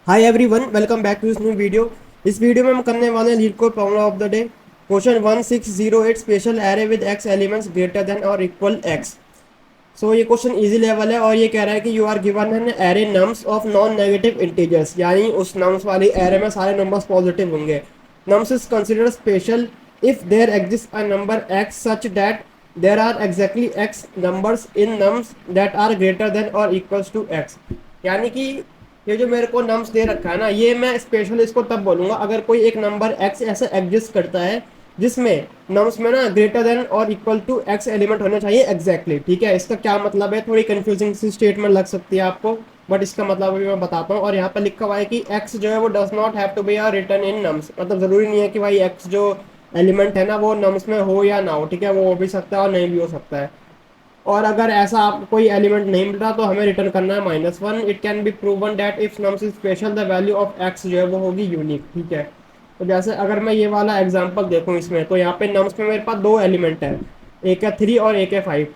Hi everyone, welcome back to this new video. इस वीडियो में हम करने वाले हैं LeetCode problem of the day. Question 1608 special array with X elements greater than और इक्वल एक्स। सो ये क्वेश्चन इजी लेवल है और ये कह रहा है कि you are given an array nums of non negative integers, यानी उस नम्स वाली एरे में सारे नंबर्स पॉजिटिव होंगे। Nums is considered special if there exist a number X such that there are exactly X numbers in nums that are greater than और equals to X. यानी कि ये जो मेरे को नम्स दे रखा है ना, ये मैं स्पेशल इसको तब बोलूंगा अगर कोई एक नंबर एक्स ऐसा एग्जिस्ट करता है जिसमें नम्स में ना ग्रेटर देन और इक्वल टू एक्स एलिमेंट होना चाहिए एग्जैक्टली। ठीक है, इसका क्या मतलब है, थोड़ी कंफ्यूजिंग सी स्टेटमेंट लग सकती है आपको, बट इसका मतलब अभी मैं बताता हूँ। और यहाँ पर लिखा हुआ है कि एक्स जो है वो does not have to be or return in nums, मतलब जरूरी नहीं है कि भाई एक्स जो एलिमेंट है ना वो नम्स में हो या ना हो। ठीक है, वो हो भी सकता है और नहीं भी हो सकता है। और अगर ऐसा आपको कोई एलिमेंट नहीं मिल रहा तो हमें रिटर्न करना है -1। It can be proven that if nums is special the value of x जो है वो होगी यूनिक। ठीक है, तो जैसे अगर मैं ये वाला एग्जांपल देखूं इसमें, तो यहाँ पे नम्स में मेरे पास दो एलिमेंट है, एक है 3 और एक है 5।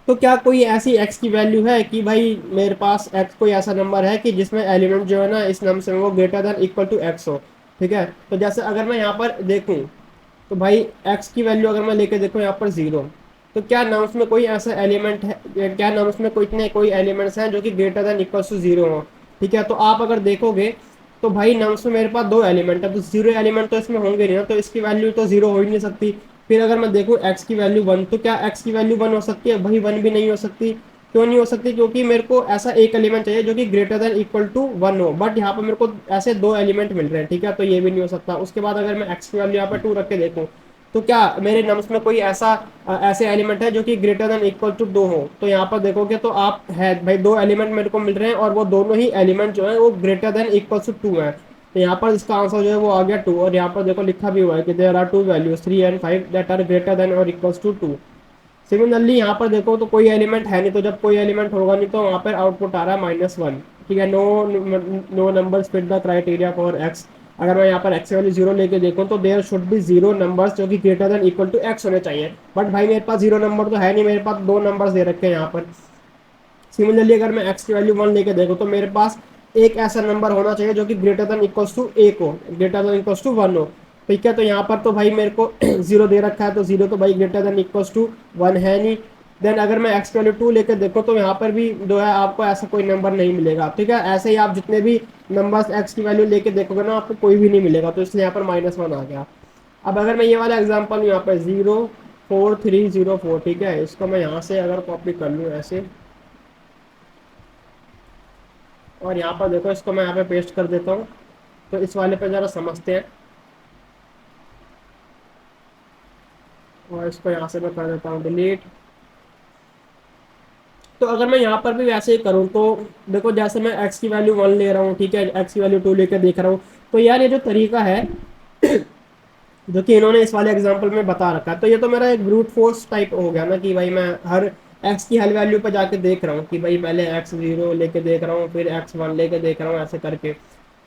तो क्या कोई ऐसी एक्स की वैल्यू है कि भाई मेरे पास एक्स कोई ऐसा नंबर है कि जिसमें एलिमेंट जो है ना इस नंबर से वो greater than equal to X हो। ठीक है, तो जैसे अगर मैं यहाँ पर देखूँ तो भाई एक्स की वैल्यू अगर मैं लेके देखूँ यहाँ पर 0, तो क्या नम्स में कोई ऐसा एलिमेंट है, क्या नम्स में कोई इतने कोई एलिमेंट्स हैं जो कि ग्रेटर देन इक्वल टू 0 हो। ठीक है, तो आप अगर देखोगे तो भाई नम्स में मेरे पास दो एलिमेंट है, तो 0 एलिमेंट तो इसमें होंगे नहीं ना, तो इसकी वैल्यू तो 0 हो ही नहीं सकती। फिर अगर मैं देखूँ एक्स की वैल्यू 1, तो क्या एक्स की वैल्यू 1 हो सकती है? भाई 1 भी नहीं हो सकती। क्यों नहीं हो सकती? क्योंकि मेरे को ऐसा एक एलिमेंट चाहिए जो कि ग्रेटर देन इक्वल टू 1 हो, बट यहाँ पर मेरे को ऐसे दो एलिमेंट मिल रहे हैं। ठीक है, तो ये भी नहीं हो सकता। उसके बाद अगर मैं एक्स की वैल्यू यहाँ पर 2 रख के देखूँ, तो क्या मेरे नम्स में कोई ऐसे एलिमेंट है जो कि ग्रेटर देन इक्वल टू 2 हो? तो यहाँ पर देखोगे तो आप है भाई दो एलिमेंट मेरे को मिल रहे हैं और वो दोनों ही एलिमेंट जो है वो ग्रेटर देन इक्वल टू 2 है। तो यहाँ पर इसका आंसर जो है वो आ गया 2। और यहाँ पर देखो लिखा भी हुआ है कि there are two values 3 and 5 that are greater than और इक्वल्स टू 2। सिमिलरली यहाँ पर देखो तो कोई एलिमेंट है नहीं, तो जब कोई एलिमेंट होगा नहीं तो वहाँ पर आउटपुट आ रहा है -1। ठीक है, no no numbers fit the criteria for X. अगर मैं यहाँ पर एक्स वाली 0 लेके देखूँ तो देयर शुड बी 0 नंबर्स जो कि greater than equal to X होने चाहिए, बट भाई मेरे पास 0 नंबर तो है नहीं, मेरे पास दो नंबर्स दे रखे हैं यहाँ पर। सिमिलरली अगर मैं एक्स की वैल्यू 1 लेके देखूँ तो मेरे पास एक ऐसा नंबर होना चाहिए जो कि ग्रेटर देन इक्वल्स टू एक हो, ग्रेटर देन इक्वल्स टू 1 हो। ठीक है, तो यहाँ पर तो भाई मेरे को 0 दे रखा है, तो 0 तो भाई ग्रेटर देन इक्वल्स टू 1 है नहीं। देन अगर मैं एक्स की वैल्यू 2 लेकर देखो तो यहाँ पर भी जो है आपको ऐसा कोई नंबर नहीं मिलेगा। ठीक है, ऐसे ही आप जितने भी नंबर्स एक्स की वैल्यू लेके देखोगे ना आपको कोई भी नहीं मिलेगा, तो इसलिए यहाँ पर -1 आ गया। अब अगर मैं ये वाला एग्जाम्पल यहाँ पर 04304, ठीक है, इसको मैं यहाँ से अगर कॉपी कर लूँ ऐसे, और यहाँ पर देखो इसको मैं यहाँ पे पेस्ट कर देता हूँ, तो इस वाले पे ज़रा समझते हैं। और इसको यहाँ से मैं कर देता हूँ डिलीट। तो अगर मैं यहाँ पर भी वैसे ही करूँ तो देखो जैसे मैं x की वैल्यू 1 ले रहा हूँ, ठीक है, x की वैल्यू 2 लेकर देख रहा हूँ, तो यार ये जो तरीका है जो कि इन्होंने इस वाले एग्जाम्पल में बता रखा है, तो ये तो मेरा एक ब्रूट फोर्स टाइप हो गया ना कि भाई मैं हर एक्स की हर वैल्यू पर जाके देख रहा हूँ कि भाई पहले x0 लेके देख रहा हूँ, फिर x1 लेके देख रहा हूँ, ऐसे करके।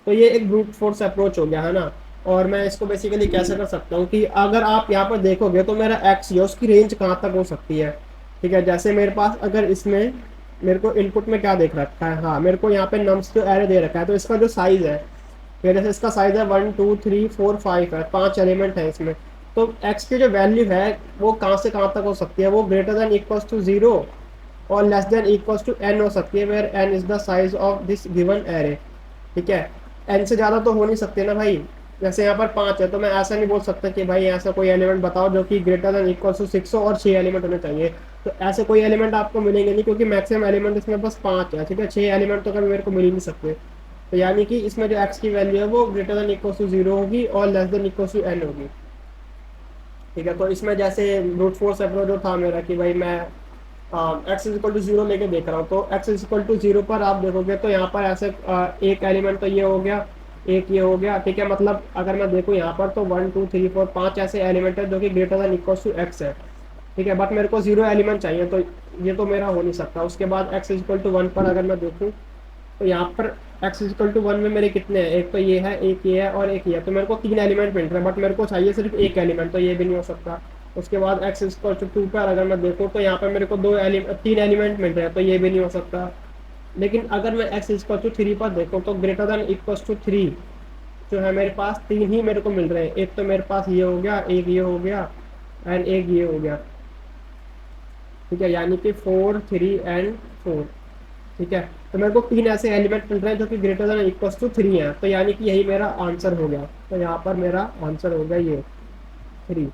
तो ये एक ब्रूट फोर्स अप्रोच हो गया है ना। और मैं इसको बेसिकली कैसे कर सकता हूँ कि अगर आप यहाँ पर देखोगे तो मेरा एक्स जो उसकी रेंज कहाँ तक हो सकती है। ठीक है, जैसे मेरे पास अगर इसमें मेरे को इनपुट में क्या देख रखा है, हाँ मेरे को यहाँ पे नम्स जो एरे दे रखा है, तो इसका जो साइज है, फिर जैसे इसका साइज है 1 2 3 4 5 है, 5 एलिमेंट है इसमें। तो एक्स की जो वैल्यू है वो कहाँ से कहाँ तक हो सकती है, वो ग्रेटर देन इक्वल्स टू 0 और less than equals to n हो सकती है, where n is the size of this given array. ठीक है, n से ज़्यादा तो हो नहीं सकते ना भाई। जैसे यहाँ पर 5 है, तो मैं ऐसा नहीं बोल सकता कि भाई ऐसा कोई एलिमेंट बताओ जो कि ग्रेटर देन इक्वल्स टू 6 हो और 6 एलिमेंट होने चाहिए। तो ऐसे कोई एलिमेंट आपको मिलेंगे नहीं, क्योंकि मैक्सिमम एलिमेंट इसमें बस 5 है। ठीक है, 6 एलिमेंट तो कभी मेरे को मिल ही नहीं सकते। तो यानी कि इसमें जो x की वैल्यू है वो ग्रेटर देन इक्वल्स टू 0 होगी और less than equals to n होगी। ठीक है, तो इसमें जैसे ब्रूट फोर्स अप्रोच जो था मेरा कि भाई मैं एक्स इज इक्वल टू 0 लेके देख रहा हूँ, तो एक्स इज इक्वल टू 0 पर आप देखोगे तो यहाँ पर ऐसे एक एलिमेंट तो ये हो गया, एक ये हो गया। ठीक है, मतलब अगर मैं देखूँ यहाँ पर तो 1 2 3 4 5 ऐसे एलिमेंट है जो कि greater than equals to x है। ठीक है, बट मेरे को 0 एलिमेंट चाहिए, तो ये तो मेरा हो नहीं सकता। उसके बाद एक्स इज इक्वल टू 1 पर अगर मैं देखूँ तो यहाँ पर एक्स इक्वल टू 1 में मेरे कितने हैं, एक तो ये है, एक ये है और एक ये है, तो मेरे को 3 एलिमेंट मिल रहे हैं, बट मेरे को चाहिए सिर्फ एक एलिमेंट, तो ये भी नहीं हो सकता। उसके बाद एक्स इक्वल टू 2 पर अगर मैं देखूँ तो यहाँ पर मेरे को 3 एलिमेंट मिल रहे हैं, तो ये भी नहीं हो सकता। लेकिन अगर मैं x इक्वल टू 3 पर देखूँ तो ग्रेटर देन इक्वल टू 3 जो है मेरे पास 3 ही मेरे को मिल रहे हैं। एक तो मेरे पास ये हो गया, एक ये हो गया एंड एक ये हो गया, ठीक है, यानी कि 4 3 एंड 4, ठीक है। तो मेरे को 3 ऐसे एलिमेंट मिल रहे हैं जो कि ग्रेटर देन इक्वल टू 3 है, तो यानी कि यही मेरा आंसर हो गया। तो यहाँ पर मेरा आंसर हो गया ये 3।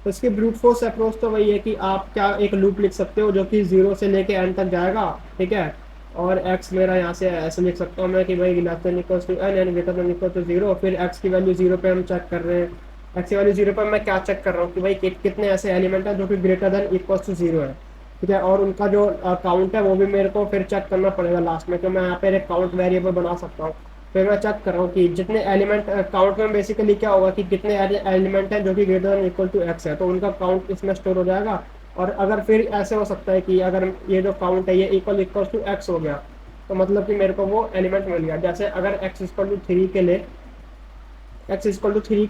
तो इसकी ब्रूट फोर्स अप्रोच तो वही है कि आप क्या एक लूप लिख सकते हो जो कि 0 से लेके एन तक जाएगा, ठीक है। और x मेरा यहाँ से ऐसे लिख सकता हूँ मैं कि भाई less than equal to n and greater than equal to 0। फिर x की वैल्यू 0 पे हम चेक कर रहे हैं, x की वैल्यू 0 पे मैं क्या चेक कर रहा हूँ कि भाई कितने ऐसे एलिमेंट हैं जो कि ग्रेटर देन इक्वल टू 0 है, ठीक है। और उनका जो काउंट है वो भी मेरे को फिर चेक करना पड़ेगा लास्ट में, तो मैं यहाँ पे एक काउंट वेरिएबल बना सकता हूँ। फिर मैं चेक कर रहा हूँ कि जितने एलिमेंट काउंट में बेसिकली क्या होगा कि कितने एलिमेंट हैं जो कि greater than equal to x है, तो उनका काउंट इसमें स्टोर हो जाएगा। और अगर फिर ऐसे हो सकता है कि अगर ये जो काउंट है ये इक्वल टू एक्स हो गया, तो मतलब कि मेरे को वो एलिमेंट मिल गया। जैसे अगर एक्स इक्वल टू 3 के लिए,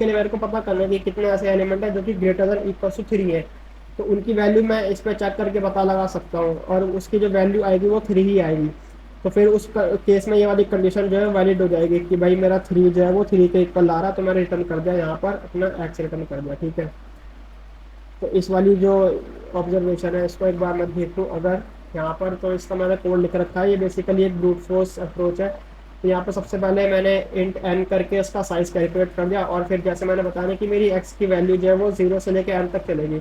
मेरे को पता करना है कि कितने ऐसे एलिमेंट हैं जो कि ग्रेटर देन इक्वल टू 3 है, तो उनकी वैल्यू मैं इस पर चेक करके पता लगा सकता हूँ और उसकी जो वैल्यू आएगी वो 3 ही आएगी। तो फिर उस केस में ये वाली कंडीशन जो है वैलिड हो जाएगी कि भाई मेरा 3 जो है वो 3 के इक्वल आ रहा है, तो मैंने रिटर्न कर दिया यहाँ पर अपना एक्स रिटर्न कर दिया, ठीक है। तो इस वाली जो ऑब्जर्वेशन है इसको एक बार मैं देखूँ अगर यहाँ पर, तो इसका मैंने कोड लिख रखा है। ये बेसिकली एक ब्रूट फोर्स अप्रोच है। तो यहाँ पर सबसे पहले मैंने इंट एन करके उसका साइज कैलकुलेट कर दिया, और फिर जैसे मैंने बताया कि मेरी एक्स की वैल्यू जो है वो 0 से लेकर एन तक चलेगी,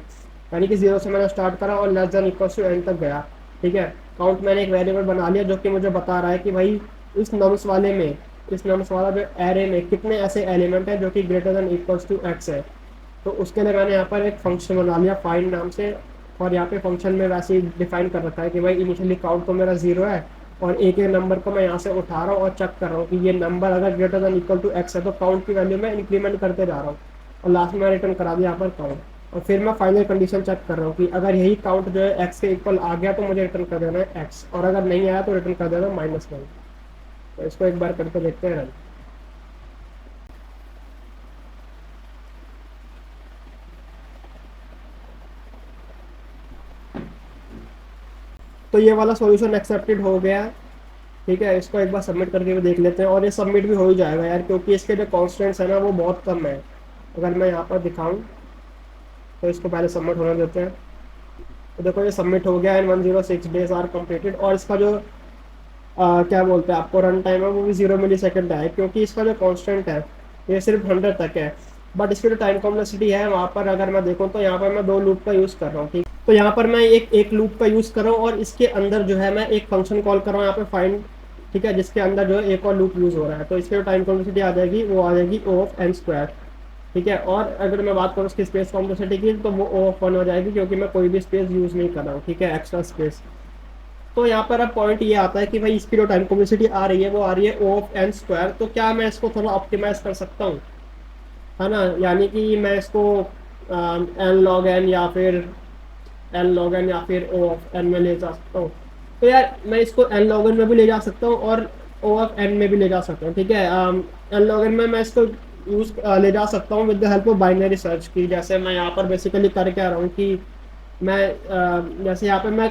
यानी कि 0 से मैंने स्टार्ट करा और less than equal to n तक गया, ठीक है। काउंट मैंने एक वेरिएबल बना लिया जो कि मुझे बता रहा है कि भाई इस नम्स वाले में, इस नम्स वाला जो एरे में कितने ऐसे एलिमेंट हैं जो कि greater than equal to x है। तो उसके लिए मैंने यहाँ पर एक फंक्शन बना लिया फाइंड नाम से, और यहाँ पे फंक्शन में वैसे ही डिफाइन कर रखा है कि भाई इनिशियली काउंट तो मेरा 0 है, और एक एक नंबर को मैं यहाँ से उठा रहा हूँ और चेक कर रहा हूँ कि ये नंबर अगर greater than equal to x है तो काउंट की वैल्यू में इंक्रीमेंट करते जा रहा हूँ, और लास्ट में रिटर्न करा दिया यहाँ पर काउंट। और फिर मैं फाइनल कंडीशन चेक कर रहा हूँ कि अगर यही काउंट जो है एक्स के इक्वल आ गया तो मुझे रिटर्न कर देना है एक्स, और अगर नहीं आया तो रिटर्न कर देना -1। तो इसको एक बार करके देखते हैं रन। तो ये वाला सॉल्यूशन एक्सेप्टेड हो गया है, ठीक है। इसको एक बार सबमिट करके भी देख लेते हैं, और ये सबमिट भी हो ही जाएगा यार, क्योंकि इसके जो कॉन्स्टेंट्स है ना वो बहुत कम है। अगर मैं यहाँ पर दिखाऊँ तो इसको पहले सबमिट होने देते हैं। तो देखो ये सबमिट हो गया एंड 106 डेज आर कम्प्लीटेड, और इसका जो क्या बोलते हैं आपको रन टाइम है वो भी 0 मिली सेकेंड है, क्योंकि इसका जो कॉन्स्टेंट है ये सिर्फ 100 तक है। बट इसकी जो टाइम कॉम्प्लेक्सिटी है वहाँ पर अगर मैं देखूँ तो यहाँ पर मैं 2 लूप का यूज़ कर रहा हूँ, ठीक। तो यहाँ पर मैं एक लूप का यूज़ कर रहा हूँ, और इसके अंदर जो है मैं एक फंक्शन कॉल कर रहा हूँ यहाँ पे फाइंड, ठीक है, जिसके अंदर जो है एक और लूप यूज़ हो रहा है। तो इसकी जो टाइम कॉम्प्लेक्सिटी आ जाएगी वो आ जाएगी O ऑफ n स्क्वायर, ठीक है। और अगर मैं बात करूँ उसकी स्पेस कॉम्प्लेक्सिटी की तो वो O ऑफ 1 हो जाएगी, क्योंकि मैं कोई भी स्पेस यूज़ नहीं कर रहा हूँ, ठीक है, एक्स्ट्रा स्पेस। तो यहाँ पर अब पॉइंट ये आता है कि भाई इसकी जो टाइम कॉम्प्लेक्सिटी आ रही है वो आ रही है O ऑफ n स्क्वायर। तो क्या मैं इसको थोड़ा ऑप्टिमाइज कर सकता हूँ, है ना, यानी कि मैं इसको n log n या फिर O ऑफ n में ले जा सकता हूँ। तो यार मैं इसको n log n में भी ले जा सकता हूँ और O ऑफ n में भी ले जा सकता हूँ, ठीक है। n log n में मैं इसको यूज़ ले जा सकता हूँ with the help of binary search की। जैसे मैं यहाँ पर बेसिकली कर क्या रहा हूँ कि मैं जैसे यहाँ पे मैं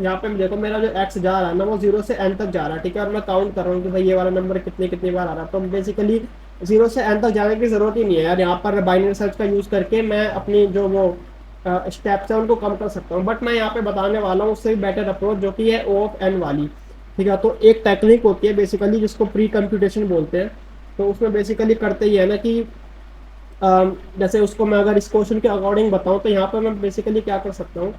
यहाँ पे देखो मेरा जो x जा रहा है ना वो 0 से n तक जा रहा है, ठीक है। और मैं काउंट कर रहा हूँ कि भाई ये वाला नंबर कितनी बार आ रहा है। तो बेसिकली 0 से n तक जाने की ज़रूरत ही नहीं है यार, यहाँ पर बाइनरी सर्च का यूज़ करके मैं अपनी जो वो स्टेप्स है उनको कम कर सकता हूँ। बट मैं यहाँ पे बताने वाला हूँ उससे भी बेटर अप्रोच जो कि है O ऑफ n वाली, ठीक है। तो एक टेक्निक होती है बेसिकली जिसको प्री कंप्यूटेशन बोलते हैं। तो उसमें बेसिकली करते ही है ना कि जैसे उसको मैं अगर इस क्वेश्चन के अकॉर्डिंग बताऊं तो यहाँ पर मैं बेसिकली क्या कर सकता हूँ,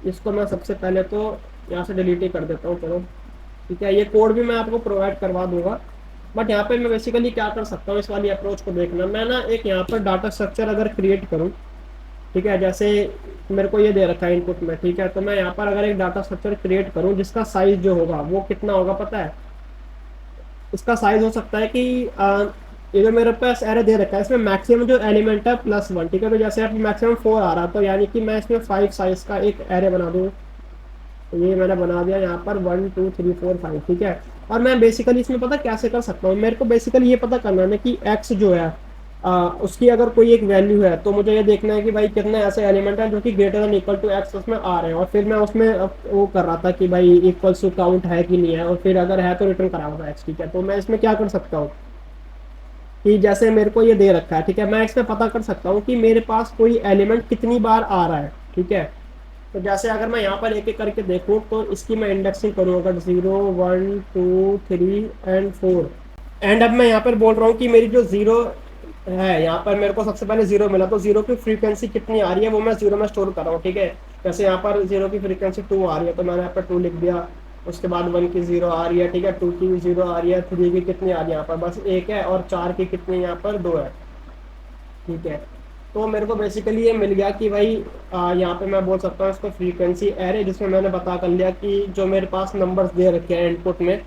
इसको मैं सबसे पहले तो यहाँ से डिलीट ही कर देता हूँ, चलो ठीक है। ये कोड भी मैं आपको प्रोवाइड करवा दूंगा, बट यहाँ पे मैं बेसिकली क्या कर सकता हूँ इस वाली अप्रोच को देखना। मैं ना एक यहाँ पर डाटा स्ट्रक्चर अगर क्रिएट करूँ, ठीक है, जैसे मेरे को ये दे रखा है इनपुट में, ठीक है। तो मैं यहाँ पर अगर एक डाटा स्ट्रक्चर क्रिएट करूँ जिसका साइज जो होगा वो कितना होगा पता है, इसका साइज हो सकता है कि ये जो मेरे पास एरे दे रखा है इसमें मैक्सिमम जो एलिमेंट है +1, ठीक है। तो जैसे आप मैक्सिमम 4 आ रहा तो यानी कि मैं इसमें 5 साइज का एक एरे बना दूँ। तो ये मैंने बना दिया यहाँ पर 1 2 3 4 5, ठीक है। और मैं बेसिकली इसमें पता कैसे कर सकता हूँ, मेरे को बेसिकली ये पता करना है कि एक्स जो है उसकी अगर कोई एक वैल्यू है तो मुझे ये देखना है कि भाई कितने ऐसे एलिमेंट हैं जो कि greater than equal to x उसमें आ रहे हैं, और फिर मैं उसमें वो कर रहा था कि भाई इक्वल्स टू काउंट है कि नहीं है, और फिर अगर है तो रिटर्न करा हुआ एक्स। ठीक है, तो मैं इसमें क्या कर सकता हूँ कि जैसे मेरे को ये दे रखा है, ठीक है, मैं इसमें पता कर सकता हूँ कि मेरे पास कोई एलिमेंट कितनी बार आ रहा है। ठीक है, तो जैसे अगर मैं यहाँ पर एक एक करके देखूँ तो इसकी मैं इंडेक्सिंग करूँ, अगर 0 1 2 3 एंड 4, एंड अब मैं यहाँ पर बोल रहा हूँ कि मेरी जो जीरो है, यहाँ पर मेरे को सबसे पहले जीरो मिला, तो जीरो की फ्रीक्वेंसी कितनी आ रही है वो मैं जीरो में स्टोर कर रहा हूँ। ठीक है, जैसे यहाँ पर जीरो की फ्रीक्वेंसी 2 आ रही है तो मैंने यहाँ पर 2 लिख दिया। उसके बाद 1 की जीरो आ रही है, ठीक है, 2 की भी जीरो आ रही है, 3 की कितनी आ रही है यहाँ पर बस एक है, और 4 की कितनी यहाँ पर 2 है। ठीक है, तो मेरे को बेसिकली ये मिल गया कि भाई यहाँ पे मैं बोल सकता हूँ इसको फ्रीक्वेंसी एरे, जिसमें मैंने बता कर लिया कि जो मेरे पास नंबर्स दे रखे हैं इनपुट में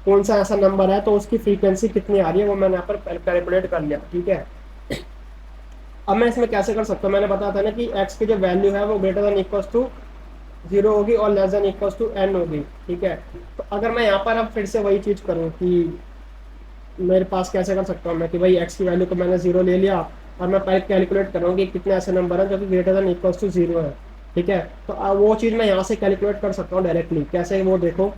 कौन सा ऐसा नंबर है तो उसकी फ्रीक्वेंसी कितनी आ रही है वो मैंने यहाँ पर कैलकुलेट कर लिया। ठीक है, अब मैं इसमें कैसे कर सकता हूँ, मैंने बताया था ना कि x की जो वैल्यू है वो ग्रेटर देन इक्वल्स टू 0 होगी और less than equals to n होगी। ठीक है, तो अगर मैं यहाँ पर अब फिर से वही चीज़ करूँ कि मेरे पास कैसे कर सकता हूँ मैं कि भाई x की वैल्यू को मैंने 0 ले लिया, और मैं पहले कैलकुलेट कर रहा हूँ कि कितने ऐसे नंबर हैं जो कि ग्रेटर देन इक्वल्स टू 0 है। ठीक है, तो वो चीज़ मैं यहाँ से कैलकुलेट कर सकता हूँ डायरेक्टली। कैसे, वो देखो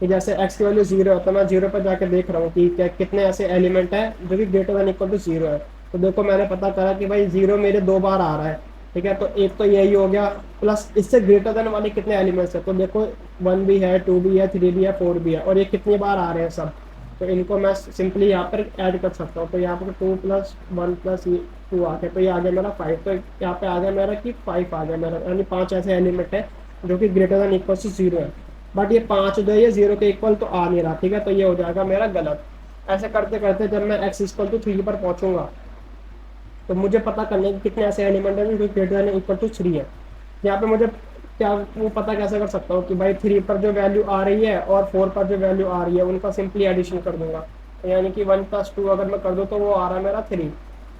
कि जैसे x की वैल्यू 0 है तो मैं 0 पर जाकर देख रहा हूँ कि क्या कितने ऐसे एलिमेंट है जो कि ग्रेटर देन इक्वल टू 0 है। तो देखो मैंने पता करा कि भाई 0 मेरे 2 बार आ रहा है। ठीक है, तो एक तो यही हो गया, प्लस इससे ग्रेटर देन वाले कितने एलिमेंट्स है, तो देखो 1 भी है, 2 भी है, 3 भी है, 4 भी है, और ये कितनी बार आ रहे हैं सब। तो इनको मैं सिंपली यहाँ पर ऐड कर सकता हूँ। तो यहाँ पर 2 प्लस 1 प्लस 2 आ गया, तो ये आ गया मेरा 5। तो यहाँ पे आ गया मेरा कि 5 आ गया मेरा, यानी 5 ऐसे एलिमेंट है जो कि ग्रेटर देन इक्वल टू 0 है। बट ये 5 जो है ये 0 के इक्वल तो आ नहीं रहा। ठीक है, तो ये हो जाएगा मेरा गलत। ऐसे करते करते जब मैं x इक्वल टू 3 पर पहुंचूंगा तो मुझे पता करने कि कितने ऐसे एलिमेंट हैं जो ग्रेटर देन इक्वल टू 3 है। यहाँ पे मुझे क्या वो पता कैसे कर सकता हूँ कि भाई 3 पर जो वैल्यू आ रही है और 4 पर जो वैल्यू आ रही है उनका सिंपली एडिशन कर दूंगा। तो यानी कि 1 + 2 अगर मैं कर दूँ तो वो आ रहा है मेरा 3,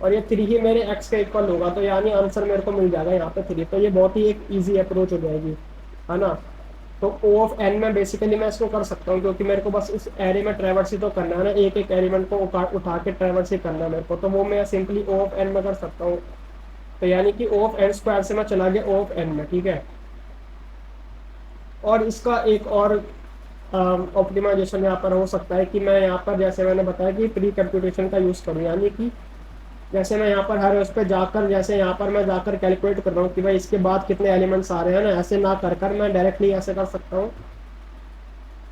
और ये 3 ही मेरे x के इक्वल होगा, तो यानी आंसर मेरे को मिल जाएगा यहाँ पे 3। तो ये बहुत ही एक ईजी अप्रोच हो जाएगी, है ना। तो O ऑफ n में बेसिकली मैं इसको कर सकता हूँ, क्योंकि मेरे को बस इस एरे में ट्रैवर्स ही तो करना है ना, एक एक एलिमेंट को उठा के ट्रैवर्स ही करना है मेरे को, तो वो मैं सिंपली O ऑफ n में कर सकता हूँ। तो यानी कि O ऑफ n स्क्वायर से मैं चला गया O ऑफ n में। ठीक है, और इसका एक और ऑप्टिमाइजेशन यहाँ पर हो सकता है कि मैं यहाँ पर जैसे मैंने बताया कि प्री कंप्यूटेशन का यूज़ करूँ, यानी कि जैसे मैं यहाँ पर हर उस पर जाकर, जैसे यहाँ पर मैं जाकर कैलकुलेट कर रहा हूँ कि भाई इसके बाद कितने एलिमेंट्स आ रहे हैं ना, ऐसे ना कर कर मैं डायरेक्टली ऐसे कर सकता हूँ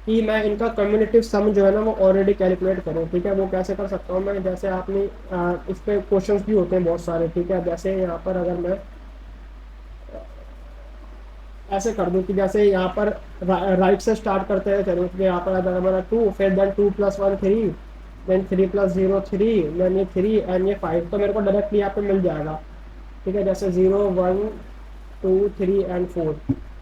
कि मैं इनका कम्युनिटिव सम जो है ना वो ऑलरेडी कैलकुलेट करूँ। ठीक है, वो कैसे कर सकता हूँ मैं, जैसे आपने इस पे क्वेश्चंस भी होते हैं बहुत सारे। ठीक है, जैसे यहाँ पर अगर मैं ऐसे कर दूं कि जैसे यहाँ पर राइट से स्टार्ट करते हैं चलो, कि यहाँ पर अगर मेरा 2, फिर देन 2 + 1 3, देन 3 + 0 3, देन ये 3 एंड ये 5, तो मेरे को डायरेक्टली यहाँ पे मिल जाएगा। ठीक है, जैसे 0 1 2 3 एंड 4।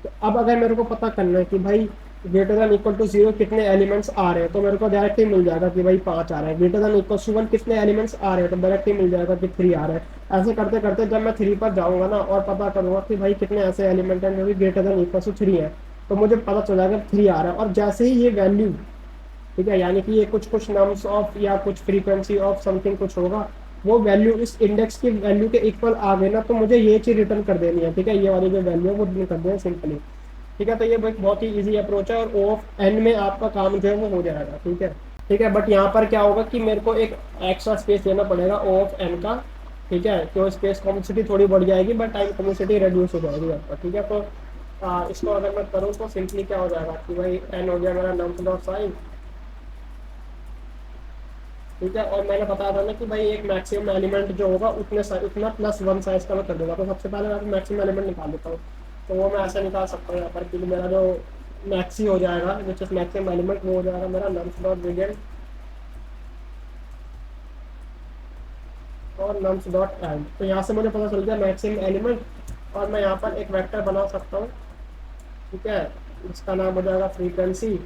तो अब अगर मेरे को पता करना है कि भाई ग्रेटर देन इक्वल टू 0 कितने एलिमेंट्स आ रहे हैं, तो मेरे को डायरेक्टली मिल जाएगा कि भाई 5 आ रहा है। ग्रेटर देन इक्वल टू 1 कितने एलिमेंट्स आ रहे हैं, तो डायरेक्टली मिल जाएगा कि 3 आ रहे हैं। ऐसे करते करते जब मैं 3 पर जाऊंगा ना और पता करूंगा कि भाई कितने ऐसे एलिमेंट हैं जो कि ग्रेटर देन इक्वल टू 3 है, तो मुझे पता चल जाएगा 3 आ रहा है। और जैसे ही ये वैल्यू, ठीक है, यानी कि ये कुछ कुछ नम्स ऑफ या कुछ फ्रीक्वेंसी ऑफ समथिंग कुछ होगा, वो वैल्यू इस इंडेक्स की वैल्यू के इक्वल आ गई ना, तो मुझे ये चीज़ रिटर्न कर देनी है। ठीक है, ये वाली जो वैल्यू है वो रिटर्न कर देनी सिंपली। ठीक है, तो ये एक बहुत ही इजी अप्रोच है, और O ऑफ n में आपका काम जो है वो हो जाएगा। ठीक है, ठीक है, बट यहाँ पर क्या होगा कि मेरे को एक एक्स्ट्रा स्पेस देना पड़ेगा O ऑफ n का। ठीक है, तो स्पेस कॉम्प्लेक्सिटी थोड़ी बढ़ जाएगी बट टाइम कॉम्प्लेक्सिटी रिड्यूस हो जाएगी आपका। ठीक है, तो इसको अगर मैं करूँ तो सिंपली क्या हो जाएगा कि भाई n हो गया मेरा नम्स डॉट साइन। ठीक है, और मैंने बताया था ना कि भाई एक मैक्सिमम एलिमेंट जो होगा उतना +1 साइज का मैं कर दूंगा। तो सबसे पहले मैं मैक्सिमम एलिमेंट निकाल देता हूँ। तो वो मैं ऐसे निकाल सकता हूँ यहाँ पर कि मेरा जो मैक्सी हो जाएगा, विच इज मैक्सिमम एलिमेंट, वो हो जाएगा मेरा नम्स डॉट वेरिएंट और नम्स डॉट एंड। तो यहाँ से मुझे पता चल गया मैक्सिमम एलिमेंट, और मैं यहाँ पर एक वेक्टर बना सकता हूँ। ठीक है, इसका नाम हो जाएगा फ्रीक्वेंसी,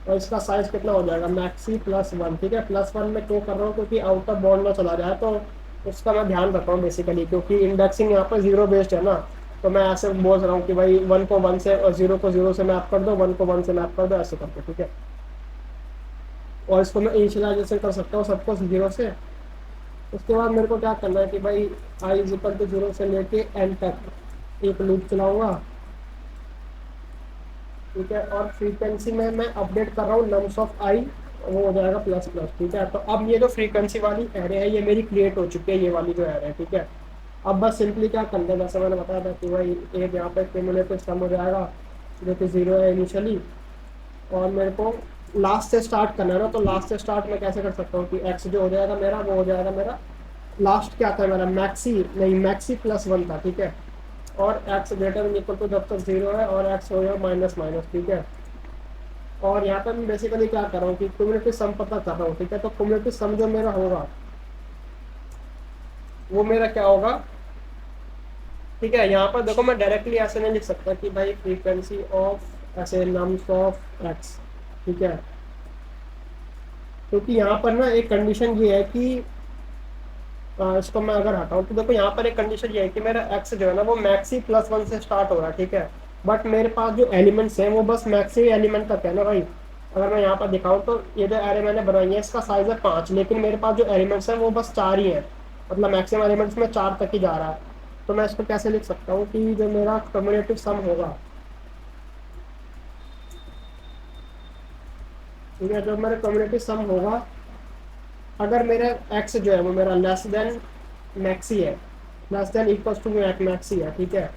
और इसका साइज कितना हो जाएगा मैक्सी +1। ठीक है, +1 में क्यों कर रहा हूँ, क्योंकि आउट ऑफ बाउंड ना चला जाए, तो उसका मैं ध्यान रख रहा हूँ बेसिकली, क्योंकि इंडेक्सिंग यहाँ पर 0 बेस्ड है ना। तो मैं ऐसे बोल रहा हूँ कि भाई 1 को 1 से और 0 को 0 से मैप कर दो, 1 को 1 से मैप कर दो, ऐसे करके। ठीक है, और इसको मैं इनिशियलाइजेशन कर सकता हूँ सबको 0 से, उसके बाद मेरे को क्या करना है कि भाई आई इज इक्वल टू 0 से लेके एन तक एक लूप चलाऊंगा, ठीक है। और फ्रीक्वेंसी में मैं अपडेट कर रहा हूँ नम्स ऑफ आई, वो हो जाएगा प्लस प्लस, ठीक है। तो अब ये जो फ्रीक्वेंसी वाली एरे है ये मेरी क्रिएट हो चुकी है, ये वाली जो एरे है, ठीक है। अब बस सिंपली क्या करना है, जैसे मैंने बताया था कि भाई एक यहाँ पे क्यूमुलेटिव सम हो जाएगा जो कि 0 है इनिशियली, और मेरे को लास्ट से स्टार्ट करना है ना, तो लास्ट से स्टार्ट मैं कैसे कर सकता हूँ कि एक्स जो हो जाएगा मेरा वो हो जाएगा मेरा लास्ट क्या था मेरा मैक्सी, नहीं मैक्सी प्लस वन था, ठीक है। और x greater than equal to जब तक 0 है और एक्स हो गया माइनस माइनस, ठीक है। और यहाँ पर मैं बेसिकली क्या कर रहा हूँ कि क्यूमुलेटिव सम पता कर रहा हूँ, ठीक है। तो क्यूमुलेटिव सम जो मेरा होगा वो मेरा क्या होगा, ठीक है। यहाँ पर देखो मैं डायरेक्टली ऐसे नहीं लिख सकता कि भाई फ्रीक्वेंसी ऑफ ऐसे नम्स ऑफ एक्स, ठीक है। क्योंकि यहाँ पर ना एक कंडीशन ये है कि इसको मैं अगर हटाऊँ तो देखो यहाँ पर एक कंडीशन ये है कि मेरा एक्स जो है ना वो मैक्सी प्लस वन से स्टार्ट हो रहा है, ठीक है। बट मेरे पास जो एलिमेंट्स हैं वो बस मैक्सी एलिमेंट तक है ना भाई। अगर मैं यहाँ पर दिखाऊँ तो ये जो एरे मैंने बनाई है इसका साइज है 5, लेकिन मेरे पास जो एलिमेंट्स हैं वो बस 4 ही हैं, मतलब मैक्सिमम एलिमेंट्स में 4 तक ही जा रहा है। तो मैं इसको कैसे लिख सकता हूँ कि जो मेरा कम्युलेटिव सम होगा, ठीक है, जो मेरा कम्युलेटिव सम होगा अगर मेरा एक्स जो है वो मेरा लेस देन मैक्सी है, less than equals to maxi है, ठीक है।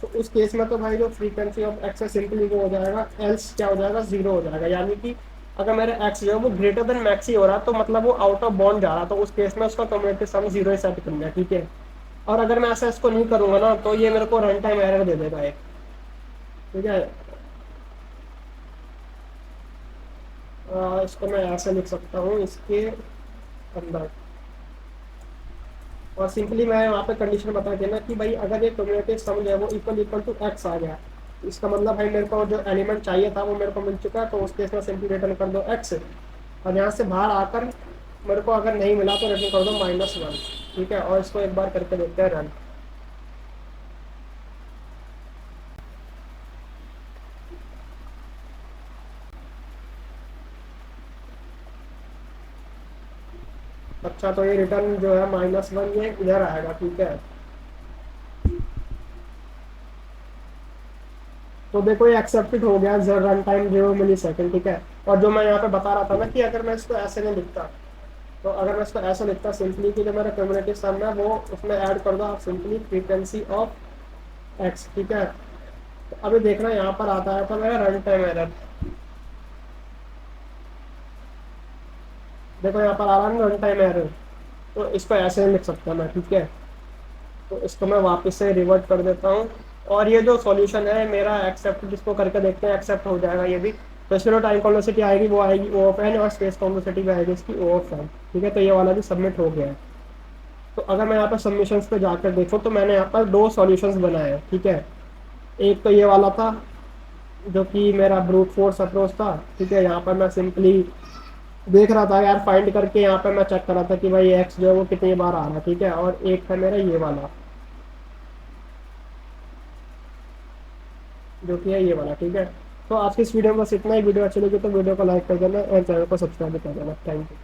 तो उस केस में तो भाई जो फ्रीक्वेंसी ऑफ एक्स है सिंपली वो हो जाएगा एल्स क्या हो जाएगा 0 हो जाएगा। यानी कि अगर मेरा एक्स जो है वो ग्रेटर देन मैक्सी हो रहा है तो मतलब वो आउट ऑफ बाउंड जा रहा है, तो उस केस में उसका कम्युलेटिव सम 0 ही सेट करना है, ठीक है। और अगर मैं ऐसा इसको नहीं करूंगा ना तो ये मेरे को रन टाइम एरर दे देगा एक, ठीक है। इसको मैं ऐसे लिख सकता हूँ इसके अंदर, और सिंपली मैं यहाँ पे कंडीशन बता देना कि भाई अगर ये कम्युलेटिव सम जो है वो इक्वल इक्वल टू एक्स आ गया, इसका मतलब भाई मेरे को जो एलिमेंट चाहिए था वो मेरे को मिल चुका है, तो उस केस में सिंपली रिटर्न कर दो एक्स। और यहाँ से बाहर आकर मेरे को अगर नहीं मिला तो रिटर्न कर दो माइनस वन, ठीक है। और इसको एक बार करके देखते हैं रन। अच्छा, तो ये रिटर्न जो है माइनस वन ये इधर आएगा, ठीक है। तो देखो ये एक्सेप्टेड हो गया रन टाइम 0 मिली सेकेंड, ठीक है। और जो मैं यहाँ पे बता रहा था ना कि अगर मैं इसको ऐसे नहीं लिखता, तो अगर मैं इसको ऐसे लिखता सिंपली कि जो मेरा कम्युलेटिव सम है वो उसमें ऐड कर दो आप सिंपली फ्रीक्वेंसी ऑफ एक्स, ठीक है। तो अभी देखना यहाँ पर आता है तो मेरा रन टाइम एरर, देखो यहाँ पर आ रहा है ना रन टाइम एरर। तो इसको ऐसे नहीं लिख सकता मैं, ठीक है। तो इसको मैं वापस से रिवर्ट कर देता हूँ। और ये जो सॉल्यूशन है मेरा एक्सेप्ट, जिसको करके देखते हैं एक्सेप्ट हो जाएगा ये भी। तो चलो टाइम कॉम्प्लेक्सिटी आएगी वो आएगी ओ ऑफ एन, और स्पेस कॉम्प्लेक्सिटी भी आएगी इसकी ओ ऑफ एन, ठीक है। तो ये वाला भी सबमिट हो गया है। तो अगर मैं यहाँ पर सबमिशंस पे जाकर देखूँ तो मैंने यहाँ पर दो सॉल्यूशंस बनाए हैं, ठीक है। एक तो ये वाला था जो कि मेरा ब्रूट फोर्स अप्रोच था, ठीक है। यहाँ पर मैं सिंपली देख रहा था यार फाइंड करके, यहाँ पर मैं चेक कर रहा था कि भाई एक्स जो है वो कितनी बार आ रहा है, ठीक है। और एक था मेरा ये वाला जो कि है ये वाला, ठीक है। तो आज की इस वीडियो में बस इतना ही। वीडियो अच्छी लगी तो वीडियो को लाइक कर देना और चैनल को सब्सक्राइब कर देना। Thank you.